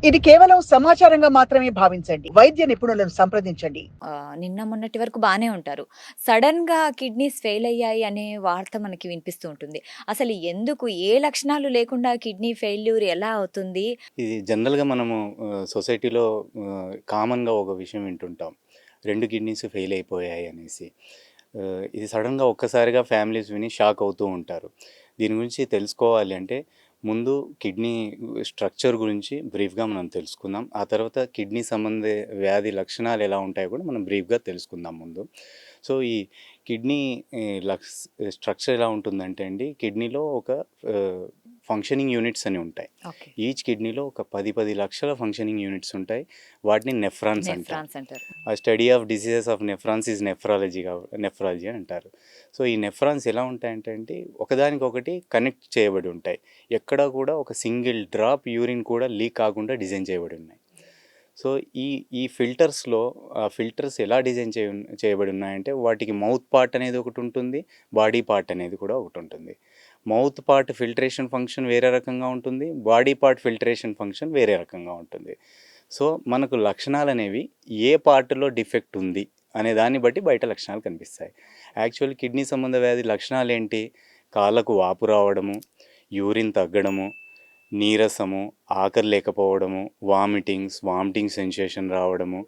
ఇది కేవలం సమాచారంగా మాత్రమే భావించండి. వైద్య నిపుణులను సంప్రదించండి. నిన్న మొన్నటి వరకు బానే ఉంటారు. సడెన్‌గా కిడ్నీస్ ఫెయిల్ అయ్యాయి అనే వార్త మనకి వినిపిస్తూ ఉంటుంది. అసలు ఎందుకు? ఏ లక్షణాలు లేకుండా కిడ్నీ ఫెయిల్యూర్ ఎలా అవుతుంది? ఇది జనరల్‌గా మనము సొసైటీలో కామన్‌గా ఒక విషయం వింటుంటాం. 2 కిడ్నీస్ ఫెయిల్ అయిపోయాయి అనేసి. ఇది సడెన్‌గా ఒక్కసారిగా ఫ్యామిలీస్ విని షాక్ అవుతూ ఉంటారు. దీని గురించి తెలుసుకోవాలి అంటే ముందు కిడ్నీ స్ట్రక్చర్ గురించి బ్రీఫ్‌గా మనం తెలుసుకుందాం. ఆ తర్వాత కిడ్నీ సంబంధి వ్యాధి లక్షణాలు ఎలా ఉంటాయో కూడా మనం బ్రీఫ్‌గా తెలుసుకుందాం ముందు. సో, ఈ కిడ్నీ లక్స్ స్ట్రక్చర్ ఎలా ఉంటుందంటే అండి, కిడ్నీలో ఒక ఆహ్, ఫంక్షనింగ్ యూనిట్స్ అని ఉంటాయి. ఓకే. ఈచ్ కిడ్నీలో ఒక 10 లక్షల ఫంక్షనింగ్ యూనిట్స్ ఉంటాయి. వాటిని నెఫ్రాన్స్ అంటారు. నెఫ్రాన్స్ అంటారు. ఆ study of diseases of nephrons is nephrology అంటారు. సో, ఈ నెఫ్రాన్స్ ఎలా ఉంటాయంటే అండి, ఒకదానికొకటి కనెక్ట్ చేయబడి ఉంటాయి. ఎక్కడా కూడా ఒక సింగిల్ డ్రాప్ యూరిన్ కూడా లీక్ కాకుండా డిజైన్ చేయబడి ఉన్నాయి. సో, ఈ ఈ ఫిల్టర్స్‌లో ఫిల్టర్స్ ఎలా డిజైన్ చేయబడి ఉన్నాయంటే, వాటికి మౌత్ పార్ట్ అనేది ఒకటి ఉంటుంది. బాడీ పార్ట్ అనేది కూడా ఒకటి ఉంటుంది. మౌత్ పార్ట్ ఫిల్టరేషన్ ఫంక్షన్ వేరే రకంగా ఉంటుంది. బాడీ పార్ట్ ఫిల్టరేషన్ ఫంక్షన్ వేరే రకంగా ఉంటుంది. సో, మనకు లక్షణాలనేవి ఏ పార్ట్‌లో డిఫెక్ట్ ఉంది అనే దాన్ని బట్టి బయట లక్షణాలు కనిపిస్తాయి. యాక్చువల్లీ కిడ్నీ సంబంధ వ్యాధి లక్షణాలేంటి? కాళ్ళకు వాపు రావడము, యూరిన్ తగ్గడము, నీరసము, ఆకలి లేకపోవడము, వామిటింగ్ సెన్సేషన్ రావడము,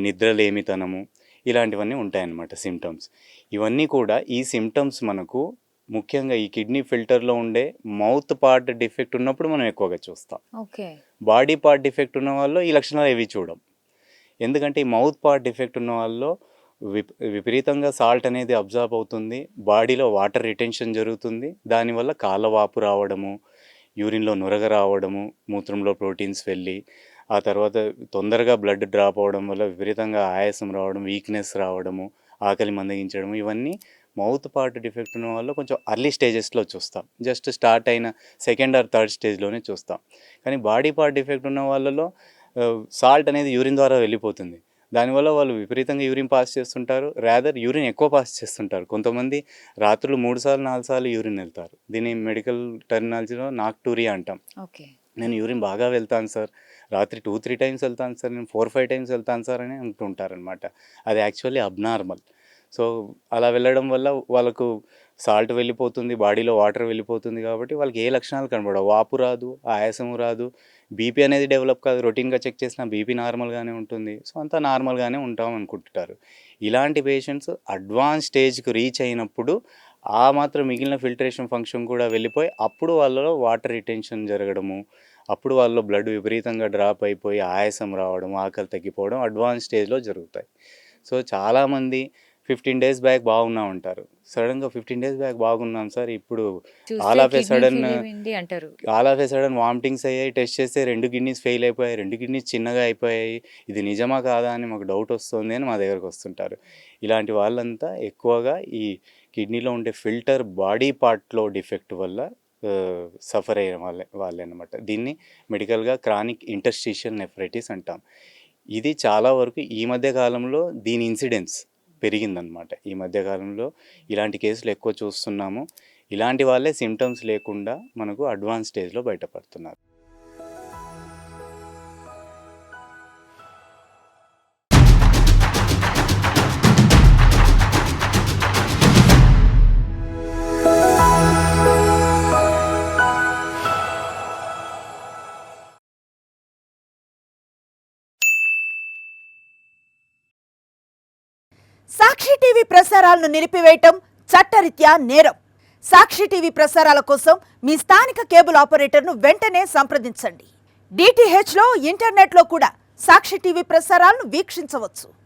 నిద్రలేమితనము, ఇలాంటివన్నీ ఉంటాయన్నమాట సింప్టమ్స్. ఇవన్నీ కూడా ఈ సింప్టమ్స్ మనకు ముఖ్యంగా ఈ కిడ్నీ ఫిల్టర్‌లో ఉండే మౌత్ పార్ట్ డిఫెక్ట్ ఉన్నప్పుడు మనం ఎక్కువగా చూస్తాం. ఓకే. బాడీ పార్ట్ డిఫెక్ట్ ఉన్న వాళ్ళలో ఈ లక్షణాలు ఏవి చూడం. ఎందుకంటే ఈ మౌత్ పార్ట్ డిఫెక్ట్ ఉన్న వాళ్ళలో విపరీతంగా సాల్ట్ అనేది అబ్జార్బ్ అవుతుంది. బాడీలో వాటర్ రిటెన్షన్ జరుగుతుంది. దానివల్ల కాళ్ళ వాపు రావడము, యూరిన్‌లో నురగ రావడము, మూత్రంలో ప్రోటీన్స్ వెళ్ళి, ఆ తర్వాత తొందరగా బ్లడ్ డ్రాప్ అవ్వడం వల్ల విపరీతంగా ఆయాసం రావడం, వీక్‌నెస్ రావడము, ఆకలి మందగించడము, ఇవన్నీ మౌత్ పార్ట్ డిఫెక్ట్ ఉన్న వాళ్ళు కొంచెం అర్లీ స్టేజెస్‌లో చూస్తాం. జస్ట్ స్టార్ట్ అయిన సెకండ్ ఆర్ థర్డ్ స్టేజ్‌లోనే చూస్తాం. కానీ బాడీ పార్ట్ డిఫెక్ట్ ఉన్న వాళ్ళలో సాల్ట్ అనేది యూరిన్ ద్వారా వెళ్ళిపోతుంది. దానివల్ల వాళ్ళు విపరీతంగా యూరిన్ పాస్ చేస్తుంటారు. రాదర్ యూరిన్ ఎక్కువ పాస్ చేస్తుంటారు. కొంతమంది రాత్రులు 3 సార్లు, 4 సార్లు యూరిన్ వెళ్తారు. దీన్ని మెడికల్ టెర్మినాలజీలో నాక్టూరియా అంటాం. ఓకే. నేను యూరిన్ బాగా వెళ్తాను సార్, రాత్రి 2, 3 టైమ్స్ వెళ్తాను సార్, నేను 4, 5 టైమ్స్ వెళ్తాను సార్ అని అంటుంటారనమాట. అది యాక్చువల్లీ అబ్నార్మల్. సో, అలా వెళ్ళడం వల్ల వాళ్ళకు సాల్ట్ వెళ్ళిపోతుంది, బాడీలో వాటర్ వెళ్ళిపోతుంది కాబట్టి వాళ్ళకి ఏ లక్షణాలు కనబడవు. వాపు రాదు, ఆయాసము రాదు, బీపీ అనేది డెవలప్ కాదు. రొటీన్‌గా చెక్ చేసినా బీపీ నార్మల్‌గానే ఉంటుంది. సో, అంతా నార్మల్‌గానే ఉంటాం అనుకుంటుంటారు. ఇలాంటి పేషెంట్స్ అడ్వాన్స్ స్టేజ్‌కి రీచ్ అయినప్పుడు ఆ మాత్రం మిగిలిన ఫిల్టరేషన్ ఫంక్షన్ కూడా వెళ్ళిపోయి, అప్పుడు వాళ్ళలో వాటర్ రిటెన్షన్ జరగడము, అప్పుడు వాళ్ళలో బ్లడ్ విపరీతంగా డ్రాప్ అయిపోయి ఆయాసం రావడం, ఆకలి తగ్గిపోవడం అడ్వాన్స్ స్టేజ్‌లో జరుగుతాయి. సో, చాలామంది 15 డేస్ బ్యాక్ బాగున్నామంటారు. సడెన్‌గా 15 డేస్ బ్యాక్ బాగున్నాం సార్, ఇప్పుడు చూస్తే all of a kidney sudden fail అయింది అంటారు. వామిటింగ్స్ అయ్యాయి. టెస్ట్ చేస్తే 2 కిడ్నీస్ ఫెయిల్ అయిపోయాయి. 2 కిడ్నీస్ చిన్నగా అయిపోయాయి. ఇది నిజమా కాదా అని మాకు డౌట్ వస్తుంది అని మా దగ్గరకు వస్తుంటారు. ఇలాంటి వాళ్ళంతా ఎక్కువగా ఈ కిడ్నీలో ఉండే ఫిల్టర్ బాడీ పార్ట్‌లో డిఫెక్ట్ వల్ల సఫర్ అయ్యే వాళ్ళే అన్నమాట. దీన్ని మెడికల్‌గా క్రానిక్ ఇంటర్స్టిషియల్ నెఫ్రైటిస్ అంటాం. ఇది చాలా వరకు ఈ మధ్య కాలంలో దీని ఇన్సిడెన్స్ పెరిగిందనమాట. ఈ మధ్య కాలంలో ఇలాంటి కేసులు ఎక్కువ చూస్తున్నాము. ఇలాంటి వాళ్ళే సింప్టమ్స్ లేకుండా మనకు అడ్వాన్స్ స్టేజ్‌లో బయటపడుతున్నారు. సాక్షి టీవీ ప్రసారాలను నిలిపివేయటం చట్టరీత్యా నేరం. సాక్షి టీవీ ప్రసారాల కోసం మీ స్థానిక కేబుల్ ఆపరేటర్ను వెంటనే సంప్రదించండి. డిటిహెచ్లో, ఇంటర్నెట్లో కూడా సాక్షి టీవీ ప్రసారాలను వీక్షించవచ్చు.